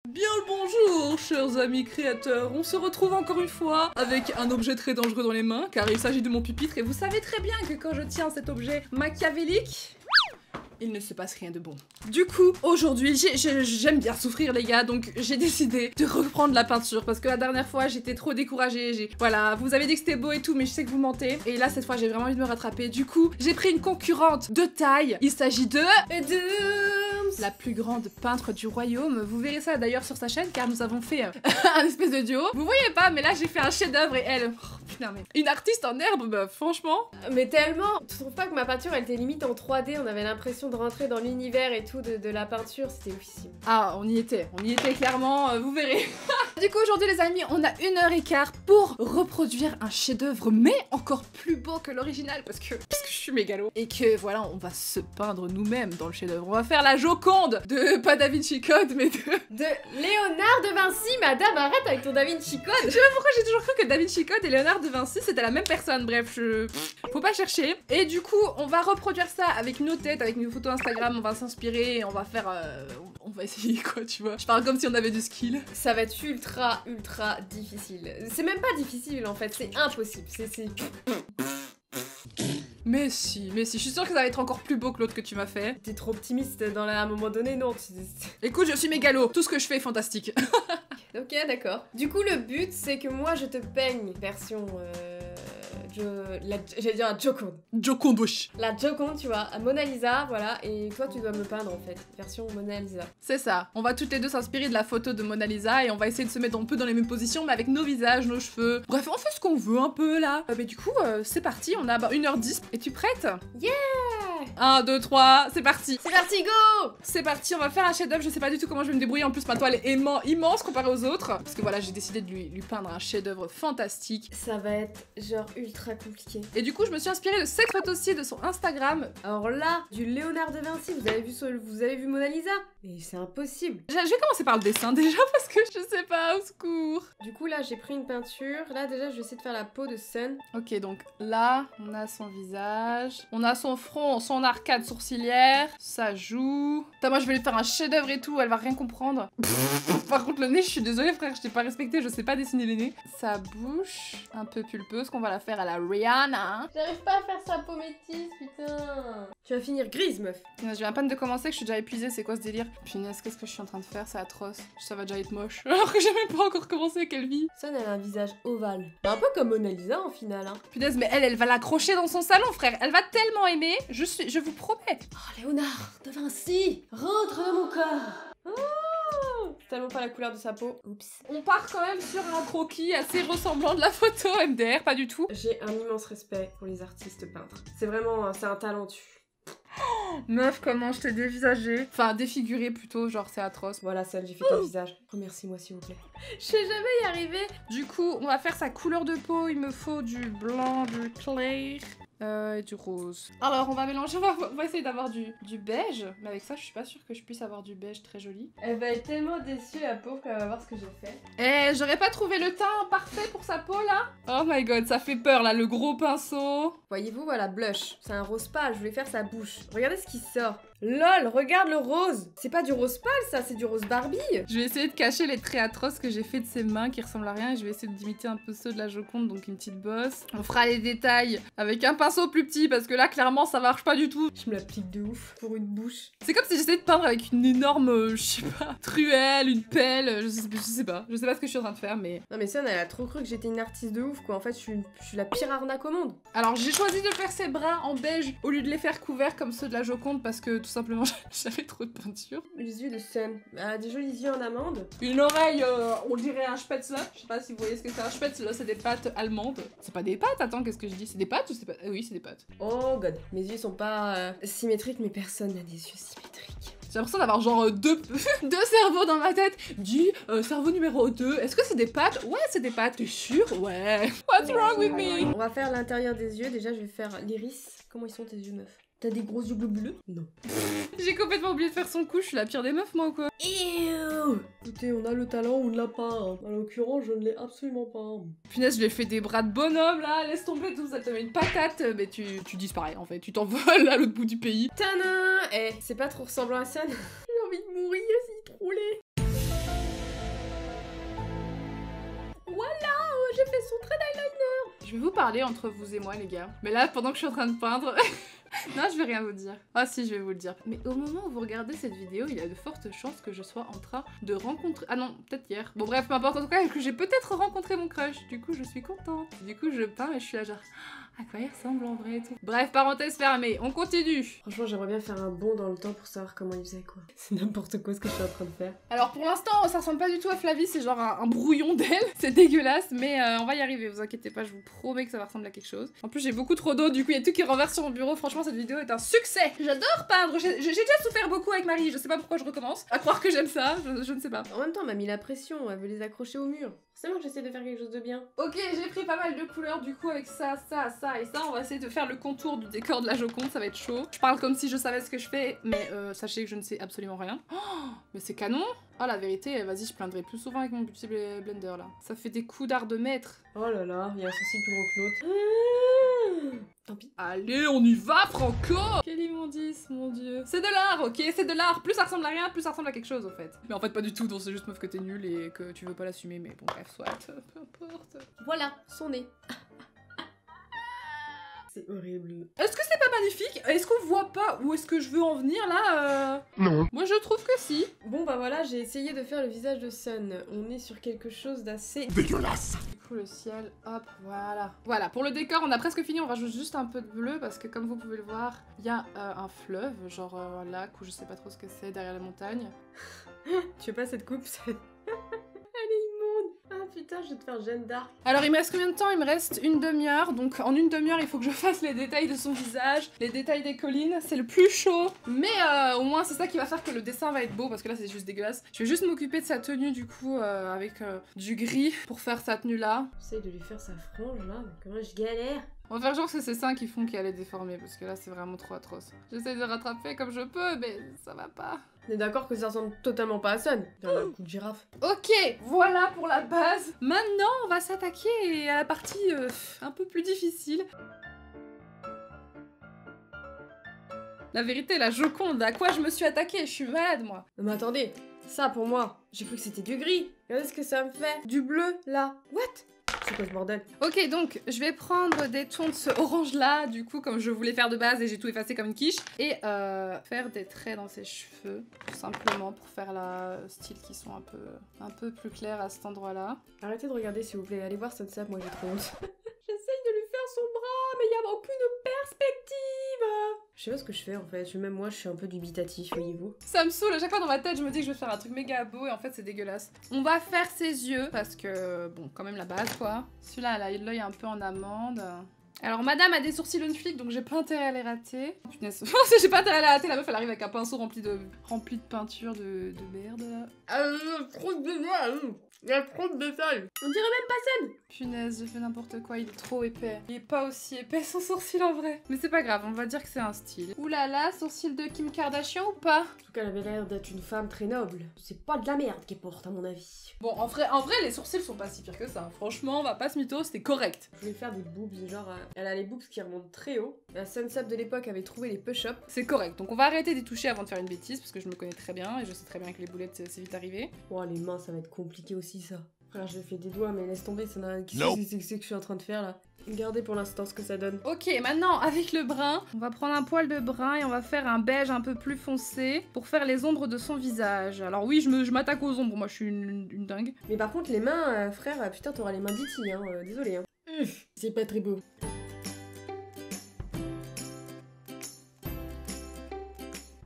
Bien le bonjour, chers amis créateurs. On se retrouve encore une fois avec un objet très dangereux dans les mains, car il s'agit de mon pupitre, et vous savez très bien que quand je tiens cet objet machiavélique, il ne se passe rien de bon. Du coup, aujourd'hui, j'aime bien souffrir les gars, donc j'ai décidé de reprendre la peinture, parce que la dernière fois, j'étais trop découragée, voilà, vous avez dit que c'était beau et tout, mais je sais que vous mentez, et là, cette fois, j'ai vraiment envie de me rattraper. Du coup, j'ai pris une concurrente de taille, il s'agit de la plus grande peintre du royaume. Vous verrez ça d'ailleurs sur sa chaîne, car nous avons fait un espèce de duo. Vous voyez pas, mais là, j'ai fait un chef-d'œuvre, et elle... Oh, putain, mais... Une artiste en herbe, bah franchement... Mais tellement. Tu trouves pas que ma peinture, elle était limite en 3D, on avait l'impression de rentrer dans l'univers et tout de la peinture, c'était oufissime. Ah, on y était clairement, vous verrez. Du coup, aujourd'hui les amis, on a 1h15 pour reproduire un chef-d'œuvre, mais encore plus beau que l'original, parce que je suis mégalo. Et que voilà, on va se peindre nous-mêmes dans le chef-d'œuvre. On va faire la Joconde de, pas Da Vinci Code, mais de Léonard de Vinci. Madame, arrête avec ton Da Vinci Code. Je sais pas pourquoi j'ai toujours cru que Da Vinci Code et Léonard de Vinci c'était la même personne, bref, faut pas chercher. Et du coup, on va reproduire ça avec nos têtes, avec nos photos Instagram, on va s'inspirer, on va faire... on va essayer quoi, tu vois. Je parle comme si on avait du skill. Ça va être ultra difficile. C'est même pas difficile en fait, c'est impossible. Mais si, je suis sûre que ça va être encore plus beau que l'autre que tu m'as fait. T'es trop optimiste à un moment donné, non. Écoute, je suis mégalo, tout ce que je fais est fantastique. Ok, d'accord. Du coup, le but, c'est que moi, je te peigne version... J'allais dire la Joconde. Joconde, wesh. La Joconde, tu vois, à Mona Lisa, voilà, et toi, tu dois me peindre, en fait, version Mona Lisa. C'est ça. On va toutes les deux s'inspirer de la photo de Mona Lisa et on va essayer de se mettre un peu dans les mêmes positions, mais avec nos visages, nos cheveux. Bref, on fait ce qu'on veut un peu, là. Mais du coup, c'est parti, on a 1h10. Es-tu prête? Yeah! 1, 2, 3, c'est parti. C'est parti, go! C'est parti, on va faire un chef-d'œuvre, je sais pas du tout comment je vais me débrouiller, en plus ma toile est immense comparée aux autres. Parce que voilà, j'ai décidé de lui peindre un chef-d'œuvre fantastique. Ça va être genre ultra compliqué. Et du coup, je me suis inspirée de cette photo-ci de son Instagram. Alors là, du Léonard de Vinci, vous avez vu Mona Lisa? Mais c'est impossible. Je vais commencer par le dessin déjà parce que je sais pas, au secours. Du coup là, j'ai pris une peinture. Là déjà, je vais essayer de faire la peau de Sun. Ok, donc là, on a son visage, on a son front, son arcade sourcilière, ça joue. Putain, moi je vais lui faire un chef-d'œuvre et tout, elle va rien comprendre. Par contre, le nez, je suis désolée frère, je t'ai pas respecté, je sais pas dessiner les nez. Sa bouche, un peu pulpeuse, qu'on va la faire à la Rihanna. J'arrive pas à faire sa peau métisse, putain. Tu vas finir grise, meuf. Je viens à peine de commencer, que je suis déjà épuisée, c'est quoi ce délire? Punaise, qu'est-ce que je suis en train de faire? C'est atroce. Ça va déjà être moche. Alors que j'ai même pas encore commencé, quelle vie. Sun, elle a un visage ovale. Un peu comme Mona Lisa en final, hein. Punaise, mais elle va l'accrocher dans son salon, frère. Elle va tellement aimer, je vous promets. Oh, Léonard de Vinci, rentre dans mon corps. Oh, c'est tellement pas la couleur de sa peau. Oups. On part quand même sur un croquis assez ressemblant de la photo MDR, pas du tout. J'ai un immense respect pour les artistes peintres. C'est vraiment, c'est un talent. Meuf, comment je t'ai dévisagé? Enfin, défiguré plutôt, genre c'est atroce. Voilà, Sun, j'ai fait ton visage. Remercie-moi s'il vous plaît. Je sais jamais y arriver. Du coup, on va faire sa couleur de peau. Il me faut du blanc, du clair et du rose. Alors, on va mélanger, on va essayer d'avoir du beige. Mais avec ça, je suis pas sûre que je puisse avoir du beige très joli. Elle va être tellement déçue, la pauvre, qu'elle va voir ce que j'ai fait. Eh, j'aurais pas trouvé le teint parfait pour sa peau, là? Oh my god, ça fait peur, là, le gros pinceau. Voyez-vous, voilà, blush. C'est un rose pâle, je voulais faire sa bouche. Regardez ce qui sort. LOL, regarde le rose. C'est pas du rose pâle, ça, c'est du rose Barbie. Je vais essayer de cacher les traits atroces que j'ai fait de ses mains qui ressemblent à rien et je vais essayer d'imiter un peu ceux de la Joconde, donc une petite bosse. On fera les détails avec un pinceau plus petit parce que là, clairement, ça marche pas du tout. Je me l'applique de ouf pour une bouche. C'est comme si j'essayais de peindre avec une énorme, je sais pas, truelle, une pelle, je sais pas. Je sais pas ce que je suis en train de faire, mais... Non mais Sun, elle a trop cru que j'étais une artiste de ouf, quoi. En fait, je suis la pire arnaque au monde. Alors, j'ai choisi de faire ses bras en beige au lieu de les faire couverts comme ceux de la Joconde parce que, tout simplement, j'avais trop de peinture. Les yeux de Sun. Elle a des jolis yeux en amande. Une oreille, on dirait un spätzle. Je sais pas si vous voyez ce que c'est un spätzle, c'est des pâtes allemandes. C'est pas des pâtes, attends, qu'est-ce que je dis? C'est des pâtes ou c'est pas... Oui, c'est des pâtes. Oh god. Mes yeux sont pas symétriques, mais personne n'a des yeux symétriques. J'ai l'impression d'avoir genre deux cerveaux dans ma tête. Dis, cerveau numéro 2, est-ce que c'est des pâtes? Ouais, c'est des pâtes. T'es sûr? Ouais. What's wrong with me? On va faire l'intérieur des yeux. Déjà, je vais faire l'iris. Comment ils sont tes yeux, meuf? T'as des gros yeux bleus? Non. J'ai complètement oublié de faire son cou, je suis la pire des meufs moi ou quoi? Ew. Écoutez, on a le talent ou on ne l'a pas. Hein. En l'occurrence, je ne l'ai absolument pas. Punaise, je lui ai fait des bras de bonhomme là, laisse tomber tout ça, te met une patate, mais tu disparais en fait, tu t'envoles à l'autre bout du pays. Tadam! Eh, c'est pas trop ressemblant à ça. J'ai envie de mourir, c'est trop laid. son trait d'eyeliner. Je vais vous parler entre vous et moi, les gars. Mais là, pendant que je suis en train de peindre... Non, je vais rien vous dire. Ah si, je vais vous le dire. Mais au moment où vous regardez cette vidéo, il y a de fortes chances que je sois en train de rencontrer... Ah non, peut-être hier. Bon bref, peu importe, en tout cas, que j'ai peut-être rencontré mon crush. Du coup, je suis contente. Du coup, je peins et je suis là genre... À quoi il ressemble en vrai et tout. Bref, parenthèse fermée, on continue. Franchement, j'aimerais bien faire un bond dans le temps pour savoir comment il faisait quoi. C'est n'importe quoi ce que je suis en train de faire. Alors pour l'instant, ça ressemble pas du tout à Flavie, c'est genre un brouillon d'elle. C'est dégueulasse, mais on va y arriver, vous inquiétez pas, je vous promets que ça va ressembler à quelque chose. En plus, j'ai beaucoup trop d'eau, du coup, il y a tout qui renverse sur mon bureau. Franchement, cette vidéo est un succès. J'adore peindre, j'ai déjà souffert beaucoup avec Marie, je sais pas pourquoi je recommence. À croire que j'aime ça, je ne sais pas. En même temps, elle m'a mis la pression, elle veut les accrocher au mur. C'est bon que j'essaie de faire quelque chose de bien. Ok, j'ai pris pas mal de couleurs du coup avec ça, ça, ça et ça. On va essayer de faire le contour du décor de la Joconde, ça va être chaud. Je parle comme si je savais ce que je fais, mais sachez que je ne sais absolument rien. Oh, mais c'est canon. Oh la vérité, vas-y, je peindrai plus souvent avec mon petit blender là. Ça fait des coups d'art de maître. Oh là là, il y a un sourcil plus gros que l'autre. Tant pis. Allez, on y va, Franco! Quel immondice, mon dieu. C'est de l'art, ok? C'est de l'art. Plus ça ressemble à rien, plus ça ressemble à quelque chose, en fait. Mais en fait, pas du tout, donc c'est juste meuf que t'es nulle et que tu veux pas l'assumer, mais bon, bref, soit, peu importe. Voilà, son nez. C'est horrible. Est-ce que c'est pas magnifique? Est-ce qu'on voit pas où est-ce que je veux en venir, là Non. Moi, je trouve que si. Bon bah voilà, j'ai essayé de faire le visage de Sun. On est sur quelque chose d'assez... Dégueulasse. Du coup, le ciel, hop, voilà. Voilà, pour le décor, on a presque fini, on rajoute juste un peu de bleu, parce que comme vous pouvez le voir, il y a un fleuve, genre un lac, ou je sais pas trop ce que c'est, derrière la montagne. Tu veux pas cette coupe? Elle est immonde. Ah putain, je vais te faire Jeanne d'Arc. Alors il me reste combien de temps? Il me reste une demi-heure, donc en une demi-heure il faut que je fasse les détails de son visage, les détails des collines, c'est le plus chaud. Mais au moins c'est ça qui va faire que le dessin va être beau, parce que là c'est juste dégueulasse. Je vais juste m'occuper de sa tenue du coup avec du gris pour faire sa tenue là. J'essaye de lui faire sa frange là, mais comment je galère. On va faire genre que c'est ses seins qui font qu'elle est déformée, parce que là c'est vraiment trop atroce. J'essaie de rattraper comme je peux, mais ça va pas. On est d'accord que ça ressemble totalement pas à Sun. Dans la coupe de girafe. Ok, voilà pour la base. Maintenant, on va s'attaquer à la partie un peu plus difficile. La vérité, la Joconde, à quoi je me suis attaquée? Je suis malade, moi. Non mais attendez, ça pour moi, j'ai cru que c'était du gris. Regardez ce que ça me fait. Du bleu, là. What? C'est quoi ce bordel? Ok, donc je vais prendre des tons de ce orange là, du coup, comme je voulais faire de base et j'ai tout effacé comme une quiche. Et faire des traits dans ses cheveux, tout simplement, pour faire la style qui sont un peu plus clairs à cet endroit là. Arrêtez de regarder s'il vous plaît, allez voir Sunsap, moi j'ai trop honte. J'essaye de lui faire son bras, mais il y a aucune perspective. Je sais pas ce que je fais en fait, même moi je suis un peu dubitatif, voyez-vous. Ça me saoule, à chaque fois dans ma tête je me dis que je vais faire un truc méga beau et en fait c'est dégueulasse. On va faire ses yeux parce que, bon, quand même la base quoi. Celui-là, elle a l'œil un peu en amande. Alors madame a des sourcils on flic donc j'ai pas intérêt à les rater. Oh, punaise, j'ai pas intérêt à les rater, la meuf elle arrive avec un pinceau rempli de peinture de merde là. Trop de détails. Il y a trop de détails. On dirait même pas Sun. Punaise, j'ai fait n'importe quoi, il est trop épais. Il est pas aussi épais son sourcil en vrai. Mais c'est pas grave, on va dire que c'est un style. Ouh là là, sourcil de Kim Kardashian ou pas? En tout cas, elle avait l'air d'être une femme très noble. C'est pas de la merde qu'elle porte à mon avis. Bon, en vrai, les sourcils sont pas si pires que ça. Franchement, on va pas se mytho, c'était correct. Je voulais faire des boobs, genre, elle a les boobs qui remontent très haut. La Sunsap de l'époque avait trouvé les push-ups. C'est correct, donc on va arrêter d'y toucher avant de faire une bêtise, parce que je me connais très bien, et je sais très bien que les boulettes, c'est vite arrivé. Oh, les mains, ça va être compliqué aussi, ça. Frère, j'ai fait des doigts, mais laisse tomber, ça n'a... Qu'est-ce que je suis en train de faire, là? Regardez pour l'instant ce que ça donne. Ok, maintenant, avec le brun, on va prendre un poil de brun et on va faire un beige un peu plus foncé pour faire les ombres de son visage. Alors oui, je m'attaque aux ombres, moi je suis une dingue. Mais par contre, les mains, frère, putain, t'auras les mains d'E.T., hein, désolé, hein. C'est pas très beau.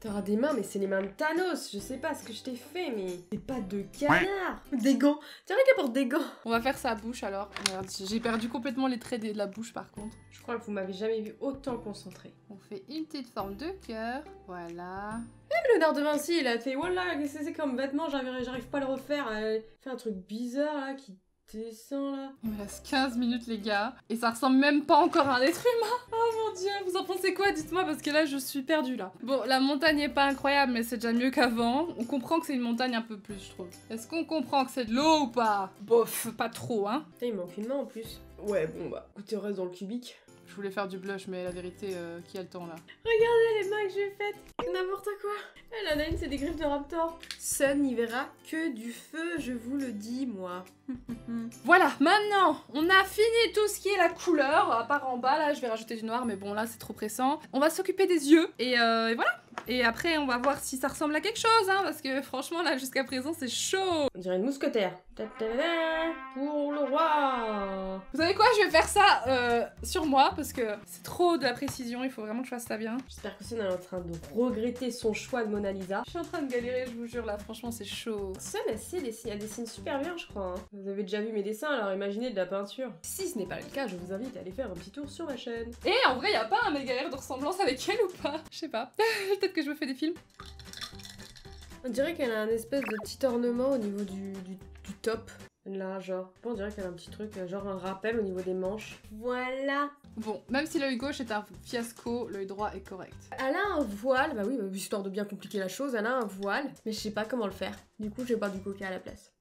T'auras des mains, mais c'est les mains de Thanos. Je sais pas ce que je t'ai fait, mais c'est pas de canard. Des gants. Tiens, qu'elle porte des gants. On va faire sa bouche alors. Merde, j'ai perdu complètement les traits de la bouche par contre. Je crois que vous m'avez jamais vu autant concentré. On fait une petite forme de cœur. Voilà. Même Léonard de Vinci, il a fait voilà, qu'est-ce que c'est comme vêtement, j'arrive pas à le refaire. Elle fait un truc bizarre là qui descend là. Il me reste 15 minutes les gars. Et ça ressemble même pas encore à un être humain. Oh mon dieu, vous en pensez quoi? Dites-moi parce que là je suis perdue là. Bon, la montagne est pas incroyable mais c'est déjà mieux qu'avant. On comprend que c'est une montagne un peu plus je trouve. Est-ce qu'on comprend que c'est de l'eau ou pas? Bof, pas trop hein. Putain, il manque une main en plus. Ouais, bon bah, écoutez, on reste dans le cubique. Je voulais faire du blush, mais la vérité, qui a le temps là? Regardez les mains que j'ai faites. N'importe quoi. Elle en a une, c'est des griffes de raptor. Sun n'y verra que du feu, je vous le dis, moi. Voilà, maintenant, on a fini tout ce qui est la couleur. À part en bas, là, je vais rajouter du noir, mais bon, là, c'est trop pressant. On va s'occuper des yeux, et voilà. Et après, on va voir si ça ressemble à quelque chose, hein, parce que franchement, là, jusqu'à présent, c'est chaud. On dirait une mousquetaire. Ta-ta-da, pour le roi. Vous savez quoi, je vais faire ça sur moi, parce que c'est trop de la précision, il faut vraiment que je fasse ça bien. J'espère que Sun est en train de regretter son choix de Mona Lisa. Je suis en train de galérer, je vous jure, là, franchement, c'est chaud. Sun, elle dessine super bien, je crois. Hein. Vous avez déjà vu mes dessins, alors imaginez de la peinture. Si ce n'est pas le cas, je vous invite à aller faire un petit tour sur ma chaîne. Et en vrai, y a pas un méga air de ressemblance avec elle ou pas? Je sais pas. Peut-être que je me fais des films. On dirait qu'elle a un espèce de petit ornement au niveau du top. Là, genre, on dirait qu'elle a un petit truc, genre un rappel au niveau des manches. Voilà. Bon, même si l'œil gauche est un fiasco, l'œil droit est correct. Elle a un voile, bah oui, histoire de bien compliquer la chose, elle a un voile, mais je sais pas comment le faire. Du coup, je vais boire du coca à la place.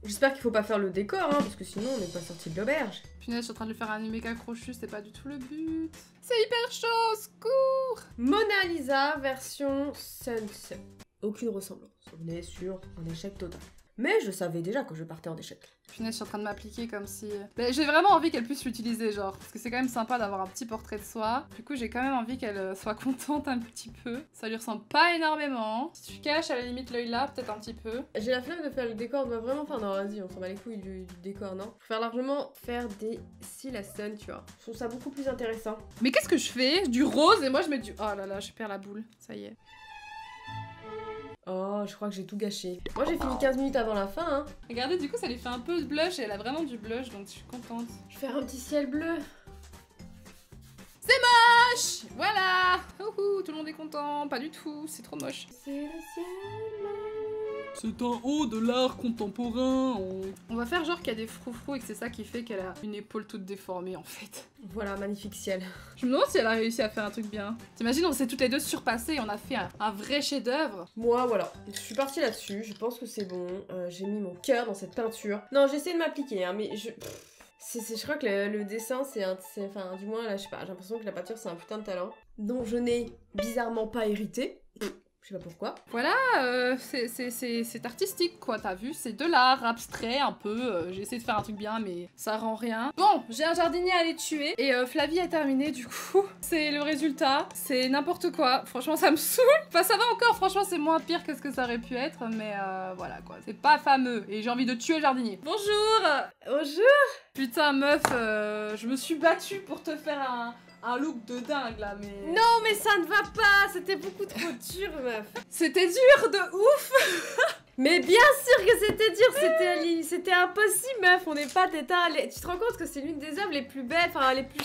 J'espère qu'il faut pas faire le décor, hein, parce que sinon on n'est pas sorti de l'auberge. Punaise, je suis en train de lui faire un méga crochu, c'est pas du tout le but. C'est hyper chaud, secours! Mona Lisa version Sunset. Aucune ressemblance. On est sur un échec total. Mais je savais déjà que je partais en échec. Punaise, je suis en train de m'appliquer comme si... Mais j'ai vraiment envie qu'elle puisse l'utiliser, genre, parce que c'est quand même sympa d'avoir un petit portrait de soi. Du coup, j'ai quand même envie qu'elle soit contente un petit peu. Ça lui ressemble pas énormément. Si tu caches à la limite l'œil là, peut-être un petit peu. J'ai la flemme de faire le décor, on doit vraiment faire... Non, vas-y, on s'en bat les couilles du décor, non? Je préfère largement faire des cils à Sun, tu vois. Je trouve ça beaucoup plus intéressant. Mais qu'est-ce que je fais? Du rose et moi je mets du... Oh là là, je perds la boule, ça y est. Oh, je crois que j'ai tout gâché. Moi, j'ai fini 15 minutes avant la fin, hein. Regardez, du coup, ça lui fait un peu de blush et elle a vraiment du blush, donc je suis contente. Je vais faire un petit ciel bleu. C'est moche! Voilà! Ouhou, tout le monde est content. Pas du tout, c'est trop moche. C'est le ciel bleu. C'est un haut de l'art contemporain. On va faire genre qu'il y a des froufrous et que c'est ça qui fait qu'elle a une épaule toute déformée en fait. Voilà, magnifique ciel. Je me demande si elle a réussi à faire un truc bien. T'imagines, on s'est toutes les deux surpassées et on a fait un vrai chef-d'œuvre. Moi, voilà. Je suis partie là-dessus. Je pense que c'est bon. J'ai mis mon cœur dans cette peinture. Non, j'essaie de m'appliquer, hein, mais je... je crois que le dessin, enfin, du moins, là, je sais pas, j'ai l'impression que la peinture, c'est un putain de talent. Dont je n'ai bizarrement pas hérité. Je sais pas pourquoi. Voilà, c'est artistique quoi, t'as vu, c'est de l'art abstrait un peu, j'ai essayé de faire un truc bien mais ça rend rien. Bon, j'ai un jardinier à aller tuer et Flavie a terminé du coup, c'est le résultat, c'est n'importe quoi, franchement ça me saoule. Enfin ça va encore, franchement c'est moins pire que ce que ça aurait pu être mais voilà quoi, c'est pas fameux et j'ai envie de tuer le jardinier. Bonjour! Bonjour! Putain meuf, je me suis battue pour te faire un look de dingue là, mais... Non, mais ça ne va pas. C'était beaucoup trop dur, meuf. C'était dur de ouf. Mais bien sûr que c'était dur, c'était impossible, meuf. On n'est pas d'état. Tu te rends compte que c'est l'une des œuvres les plus belles, enfin les plus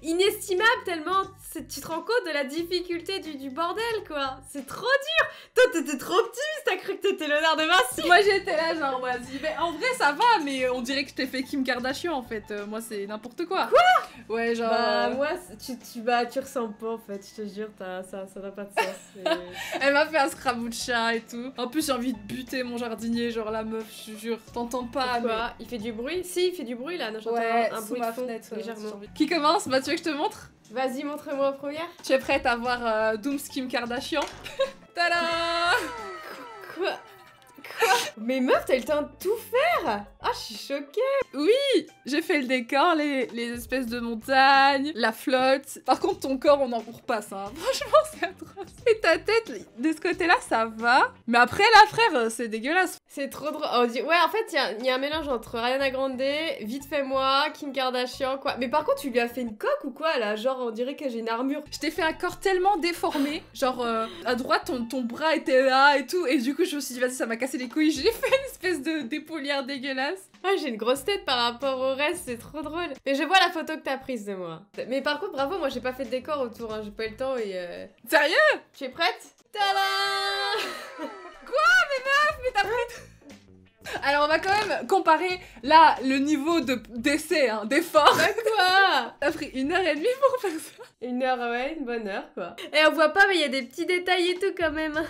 inestimables tellement. Tu te rends compte de la difficulté du bordel, quoi. C'est trop dur. Toi, t'étais trop optimiste, t'as cru que t'étais Léonard de Vinci. Moi j'étais là genre vas-y, mais en vrai ça va, mais on dirait que je t'ai fait Kim Kardashian en fait. Moi c'est n'importe quoi. Quoi? Ouais genre. Bah moi tu ressembles pas en fait, je te jure, ça n'a pas de sens. Elle m'a fait un scraboucha et tout. En plus j'ai envie de buter mon jardinier, genre la meuf, je te jure, t'entends pas. Pourquoi? Il fait du bruit? Si, il fait du bruit là, j'entends un bruit de fond, légèrement. Qui commence? Bah tu veux que je te montre? Vas-y, montre-moi en première. Tu es prête à voir Dooms Kim Kardashian? Tada! Quoi? Mais meuf, t'as eu le temps de tout faire? Ah, je suis choquée. Oui, j'ai fait le décor, les espèces de montagnes, la flotte. Par contre, ton corps, on en repasse, hein. Franchement, c'est atroce. Et ta tête, de ce côté-là, ça va. Mais après, là, frère, c'est dégueulasse. C'est trop drôle. Ouais, en fait, il y a un mélange entre Ariana Grande, Vite fait moi, Kim Kardashian, quoi. Mais par contre, tu lui as fait une coque ou quoi, là? Genre, on dirait que j'ai une armure. Je t'ai fait un corps tellement déformé. Genre, à droite, ton bras était là et tout. Et du coup, je me suis dit, vas-y, ça m'a cassé les couilles. J'ai fait une espèce d'épaulière dégueulasse. Ah, j'ai une grosse tête par rapport au reste, c'est trop drôle. Mais je vois la photo que t'as prise de moi. Mais par contre, bravo, moi j'ai pas fait de décor autour, hein. J'ai pas eu le temps et Sérieux? Tu es prête? Tada! Quoi? Mais meuf, mais t'as pris... Alors on va quand même comparer là le niveau d'essai, hein, d'effort. Bah quoi? T'as pris 1h30 pour faire ça? 1 heure, ouais, une bonne heure quoi. Et on voit pas, mais il y a des petits détails et tout quand même.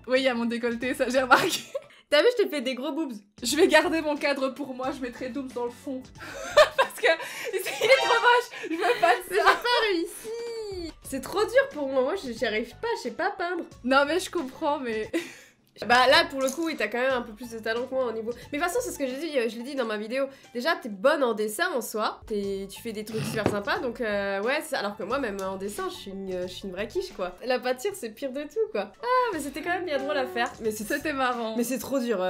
Oui, il y a mon décolleté, ça j'ai remarqué. T'as vu, je t'ai fait des gros boobs. Je vais garder mon cadre pour moi, je mettrai Dooms dans le fond. Parce parce que il est trop moche. Je veux pas de J'ai ça. pas réussi. C'est trop dur pour moi, j'y arrive pas, je sais pas peindre. Non mais je comprends, mais... Bah là pour le coup oui t'as quand même un peu plus de talent que moi au niveau... Mais de toute façon c'est ce que j'ai dit, je l'ai dit dans ma vidéo. Déjà t'es bonne en dessin en soi, tu fais des trucs super sympas donc ouais alors que moi même en dessin je suis une vraie quiche quoi. La pâture c'est pire de tout quoi. Ah mais c'était quand même bien drôle à faire. Mais C'était marrant. mais c'est trop dur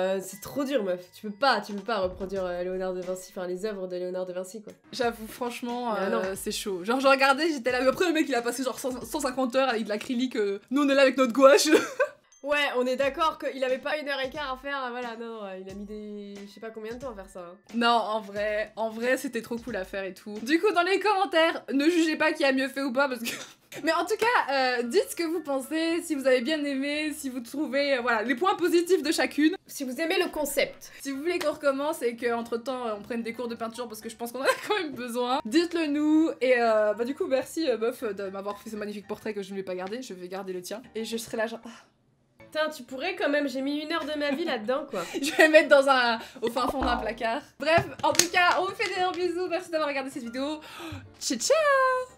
meuf. Tu peux pas reproduire Léonard de Vinci, enfin les œuvres de Léonard de Vinci quoi. J'avoue franchement non. c'est chaud. Genre je regardais, j'étais là, mais après le mec il a passé genre 150 heures avec de l'acrylique, nous on est là avec notre gouache. Ouais, on est d'accord qu'il avait pas 1h15 à faire, voilà, non, il a mis des... je sais pas combien de temps à faire ça. Hein. Non, en vrai, c'était trop cool à faire et tout. Du coup, dans les commentaires, ne jugez pas qui a mieux fait ou pas, parce que... Mais en tout cas, dites ce que vous pensez, si vous avez bien aimé, si vous trouvez, voilà, les points positifs de chacune. Si vous aimez le concept. Si vous voulez qu'on recommence et qu'entre temps, on prenne des cours de peinture, parce que je pense qu'on en a quand même besoin, dites-le nous. Et bah du coup, merci, meuf, de m'avoir fait ce magnifique portrait que je ne vais pas garder, je vais garder le tien. Et je serai là genre... Putain, tu pourrais quand même, j'ai mis 1 heure de ma vie là-dedans, quoi. Je vais mettre au fin fond d'un placard. Bref, en tout cas, on vous fait des gros bisous. Merci d'avoir regardé cette vidéo. Ciao, ciao!